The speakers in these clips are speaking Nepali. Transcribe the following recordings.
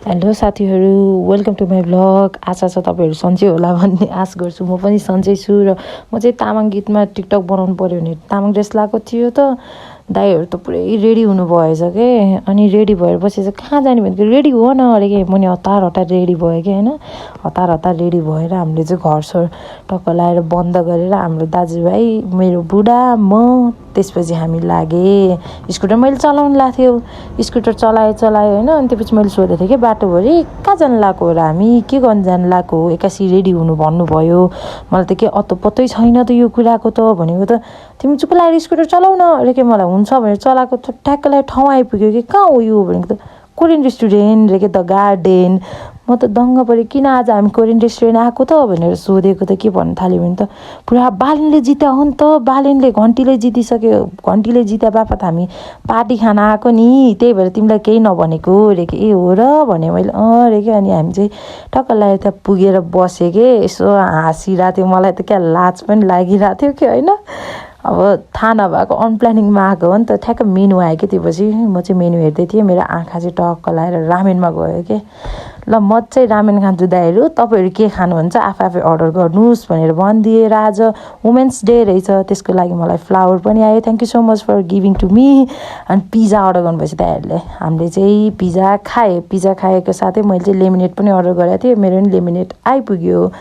हेलो साथीहरू, वेलकम टु माई ब्लग। आशा छ तपाईँहरू सन्चै होला भन्ने आश गर्छु। म पनि सन्चै छु र म चाहिँ तामाङ गीतमा टिकटक बनाउनु पऱ्यो भने तामाङ ड्रेस लगाएको थियो त दाइहरू त पुरै रेडी हुनु भएछ के। अनि रेडी भएर पछि चाहिँ कहाँ जाने भनेको रेडी हो न अरे के। म नि हतार हतार रेडी भयो कि होइन, हतार हतार रेडी भएर हामीले चाहिँ घरसर टक्क लगाएर बन्द गरेर हाम्रो दाजुभाइ, मेरो बुढा, म, त्यसपछि हामी लागे स्कुटर। मैले चलाउनु लाएको थियो, स्कुटर चलायो होइन। अनि त्यसपछि मैले सोधेको थिएँ कि बाटोभरि कहाँ जानु लगाएको हो र हामी, के गर्नु जानु लगाएको हो, एक्कासी रेडी हुनु भन्नुभयो। मलाई त के अत्तो पत्तै छैन त यो कुराको त। भनेको त तिमी चुप लागेर स्कुटर चलाउ न अरे के। मलाई हुन्छ भनेर चलाएको त ठ्याक्कलाई ठाउँ आइपुग्यो कि कहाँ हो यो भनेको त कोरियन रेस्टुरेन्ट रे के, द गार्डन। म त दङ्ग पऱ्यो, किन आज हामी कोरियन रेस्टुरेन्ट आएको त भनेर सोधेको त के भन्नु थाल्यो भने त पुरा बालेनले जित्या हो नि त, बालेनले घन्टीले जितिसक्यो, घन्टीले जित्या बापत हामी पार्टी खान आएको नि, त्यही भएर तिमीलाई केही नभनेको रे के। ए हो र भने मैले रे के। अनि हामी चाहिँ टक्क लगाएर त्यहाँ पुगेर बसेँ कि यसो हाँसिरहेको थियो। मलाई त क्या लाज पनि लागिरहेको थियो कि होइन। अब थाहा नभएको अनप्लानिङमा आएको हो नि त। ठ्याक्क मेनु आयो कि त्यसपछि म चाहिँ मेनु हेर्दै थिएँ, मेरो आँखा चाहिँ टक्क लगाएर रामेनमा गयो कि। ल म चाहिँ रामेन खान्छु दाइहरू, तपाईँहरू के खानुहुन्छ आफै आफै अर्डर गर्नुहोस् भनेर भनिदिएर आज वुमेन्स डे रहेछ, त्यसको लागि मलाई फ्लावर पनि आयो। Thank you so much for giving to me. अनि पिज्जा अर्डर गर्नुभएछ दाइहरूले। हामीले चाहिँ पिज्जा खाएँ, पिज्जा खाएको साथै मैले चाहिँ लेमिनेट पनि अर्डर गरेको थिएँ। मेरो पनि लेमिनेट आइपुग्यो।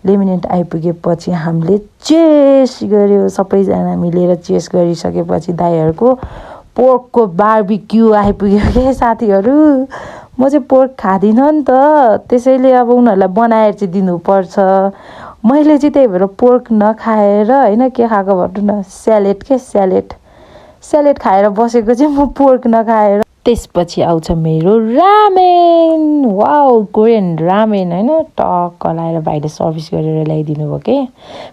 लेमिनेट आइपुगेपछि हामीले चेस गऱ्यो, सबैजना मिलेर चेस गरिसकेपछि दाइहरूको पोर्कको बार्बिक्यू आइपुग्यो के साथीहरू। म चाहिँ पोर्क खाँदिनँ नि त, त्यसैले अब उनीहरूलाई बनाएर चाहिँ दिनुपर्छ। मैले चाहिँ त्यही भएर पोर्क नखाएर होइन के खाएको भन्नु न, स्यालेड के, स्यालेड खाएर बसेको चाहिँ म पोर्क नखाएर। त्यसपछि आउँछ मेरो रामेन, वाउ कोरियन रामेन होइन। टक्क लाएर भाइले सर्भिस गरेर ल्याइदिनु भयो कि।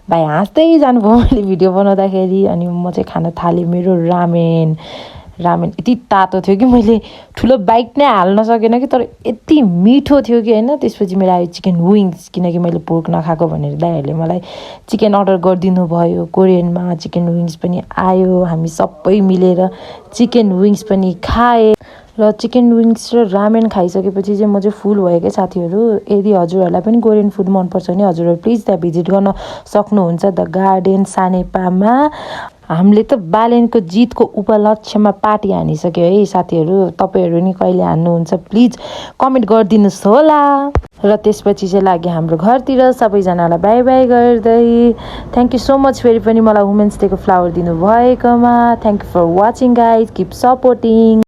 भाइ हाँस्दै जानुभयो मैले भिडियो बनाउँदाखेरि। अनि म चाहिँ खान थालेँ मेरो रामेन। रामेन यति तातो थियो कि मैले ठुलो बाइट नै हाल्न सकेन कि, तर यति मिठो थियो कि होइन। त्यसपछि मेरो आयो चिकन विङ्स, किनकि मैले पोर्क नखाएको भनेर दाइहरूले मलाई चिकन अर्डर गरिदिनु भयो। कोरियनमा चिकन विङ्स पनि आयो, हामी सबै मिलेर चिकन विङ्स पनि खाएँ। र चिकन विङ्स र रामेन खाइसकेपछि चाहिँ म चाहिँ फुल भयो क्या साथीहरू। यदि हजुरहरूलाई पनि कोरियन फुड मनपर्छ भने हजुरहरू प्लिज त्यहाँ भिजिट गर्न सक्नुहुन्छ, द गार्डन सानेपामा। हामीले त बालेनको जितको उपलक्ष्यमा पार्टी हानिसक्यो है साथीहरू। तपाईँहरू नि कहिले हान्नुहुन्छ प्लिज कमेन्ट गरिदिनुहोस् होला। र त्यसपछि चाहिँ लाग्यो हाम्रो घरतिर, सबैजनालाई बाई बाई गर्दै। थ्याङ्क यू सो मच फेरि पनि मलाई वुमेन्स डेको फ्लावर दिनुभएकोमा। Thank you for watching guys, keep supporting.